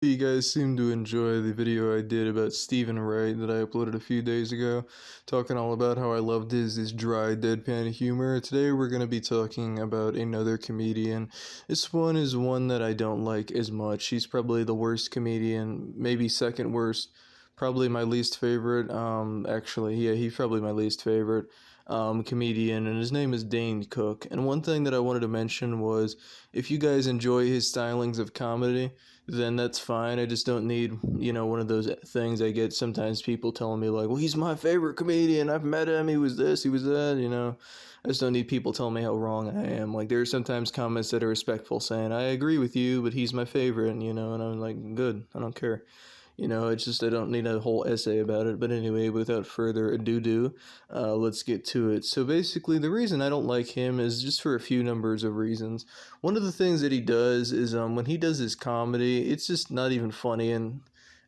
You guys seem to enjoy the video I did about Steven Wright that I uploaded a few days ago, talking all about how I loved his dry, deadpan humor. Today we're going to be talking about another comedian. This one is one that I don't like as much. He's probably the worst comedian, maybe second worst, probably my least favorite. Actually, yeah, he's probably my least favorite comedian, and his name is Dane Cook. And one thing that I wanted to mention was if you guys enjoy his stylings of comedy, then that's fine. I just don't need, one of those things I get sometimes people telling me, like, well, he's my favorite comedian. I've met him. He was this, he was that. I just don't need people telling me how wrong I am. Like, there are sometimes comments that are respectful saying, I agree with you, but he's my favorite, and I'm like, good, I don't care. It's just I don't need a whole essay about it. But anyway, without further ado, let's get to it. So basically, the reason I don't like him is just for a few numbers of reasons. One of the things that he does is when he does his comedy, it's just not even funny and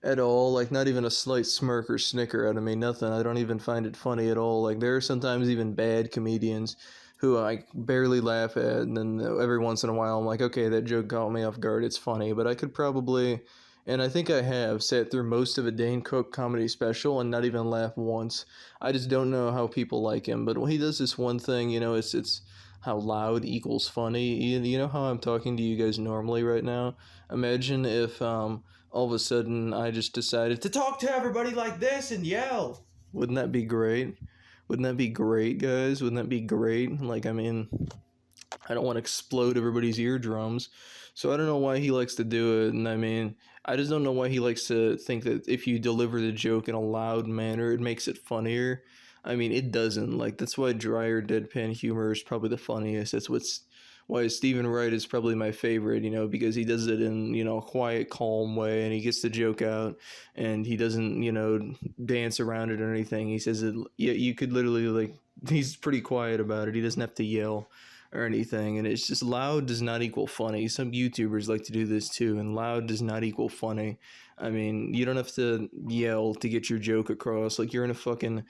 at all. Like not even a slight smirk or snicker out of me. Nothing. I don't even find it funny at all. Like there are sometimes even bad comedians who I barely laugh at, and then every once in a while I'm like, okay, that joke caught me off guard. It's funny, but I could probably, and I think I have, sat through most of a Dane Cook comedy special and not even laugh once. I just don't know how people like him. But when he does this one thing, it's how loud equals funny. You know how I'm talking to you guys normally right now? Imagine if all of a sudden I just decided to talk to everybody like this and yell. Wouldn't that be great? Wouldn't that be great, guys? Wouldn't that be great? Like, I mean, I don't want to explode everybody's eardrums. So I don't know why he likes to do it. And I mean, I just don't know why he likes to think that if you deliver the joke in a loud manner, it makes it funnier. I mean, it doesn't. Like, that's why drier, deadpan humor is probably the funniest. That's why Steven Wright is probably my favorite, because he does it in, a quiet, calm way and he gets the joke out and he doesn't, dance around it or anything. He says it, yeah, you could literally, like, he's pretty quiet about it. He doesn't have to yell or anything, and it's just loud does not equal funny. Some YouTubers like to do this too, and loud does not equal funny. I mean, you don't have to yell to get your joke across. Like you're in a fucking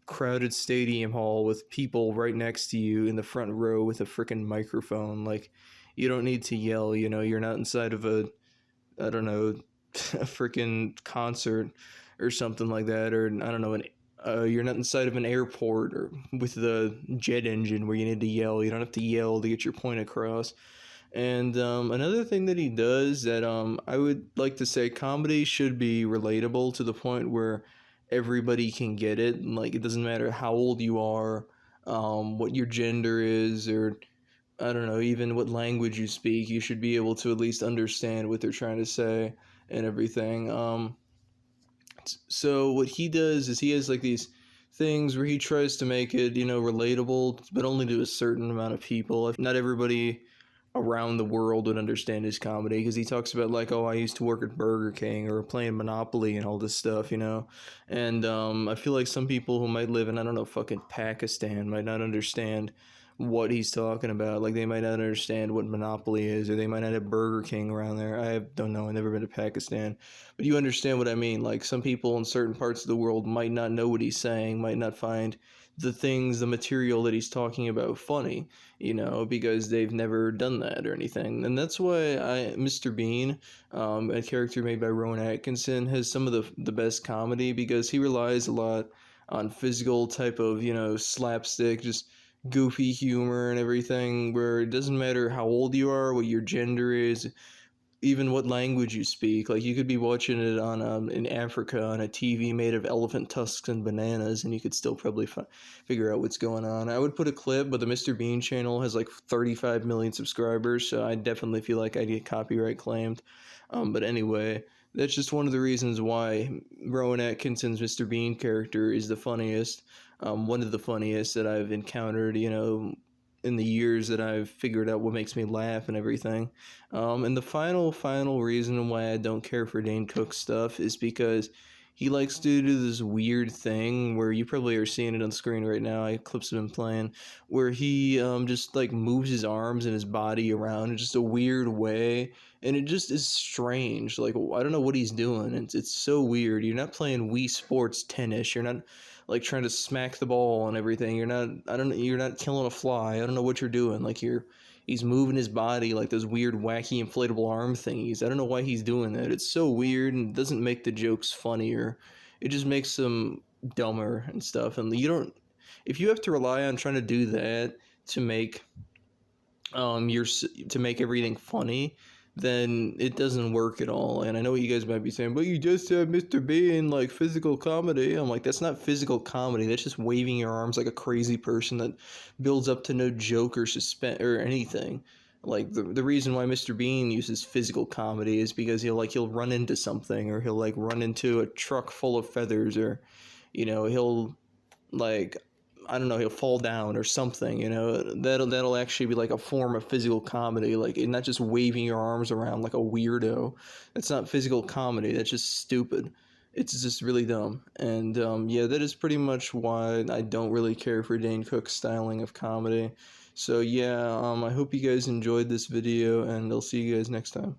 crowded stadium hall with people right next to you in the front row with a freaking microphone. Like you don't need to yell. You're not inside of a, I don't know, a freaking concert or something like that, or I don't know, you're not inside of an airport or with the jet engine where you need to yell. You don't have to yell to get your point across. And another thing that he does that I would like to say comedy should be relatable to the point where everybody can get it. Like it doesn't matter how old you are, what your gender is, or I don't know, even what language you speak. You should be able to at least understand what they're trying to say and everything. So what he does is he has like these things where he tries to make it, relatable, but only to a certain amount of people. Not everybody around the world would understand his comedy because he talks about like, oh, I used to work at Burger King or playing Monopoly and all this stuff. And I feel like some people who might live in, I don't know, fucking Pakistan might not understand what he's talking about. Like they might not understand what Monopoly is, or they might not have Burger King around there. Don't know. I've never been to Pakistan, but you understand what I mean. Like some people in certain parts of the world might not know what he's saying, might not find the material that he's talking about funny, because they've never done that or anything. And that's why Mr. Bean, a character made by Rowan Atkinson, has some of the best comedy because he relies a lot on physical type of, slapstick, just goofy humor and everything, where it doesn't matter how old you are, what your gender is, even what language you speak. Like you could be watching it on in Africa on a TV made of elephant tusks and bananas, and you could still probably figure out what's going on. I would put a clip, but the Mr. Bean channel has like 35 million subscribers, so I definitely feel like I'd get copyright claimed. But anyway, that's just one of the reasons why Rowan Atkinson's Mr. Bean character is the funniest. One of the funniest that I've encountered, in the years that I've figured out what makes me laugh and everything. And the final reason why I don't care for Dane Cook's stuff is because he likes to do this weird thing where you probably are seeing it on screen right now. Clips of him playing where he just like moves his arms and his body around in just a weird way, and it just is strange. Like I don't know what he's doing. It's so weird. You're not playing Wii Sports tennis. You're not like trying to smack the ball and everything. You're not. I don't know. You're not killing a fly. I don't know what you're doing. Like he's moving his body like those weird, wacky, inflatable arm thingies. I don't know why he's doing that. It's so weird and it doesn't make the jokes funnier. It just makes them dumber and stuff. And you don't, if you have to rely on trying to do that to make your to make everything funny, then it doesn't work at all. And I know what you guys might be saying, but you just said Mr. Bean like physical comedy. I'm like, that's not physical comedy. That's just waving your arms like a crazy person that builds up to no joke or suspense or anything. Like the reason why Mr. Bean uses physical comedy is because he'll run into something, or he'll like run into a truck full of feathers, or he'll like, I don't know, he'll fall down or something. That'll actually be like a form of physical comedy, like not just waving your arms around like a weirdo. That's not physical comedy. That's just stupid. It's just really dumb. And yeah, that is pretty much why I don't really care for Dane Cook's styling of comedy. So yeah, I hope you guys enjoyed this video, and I'll see you guys next time.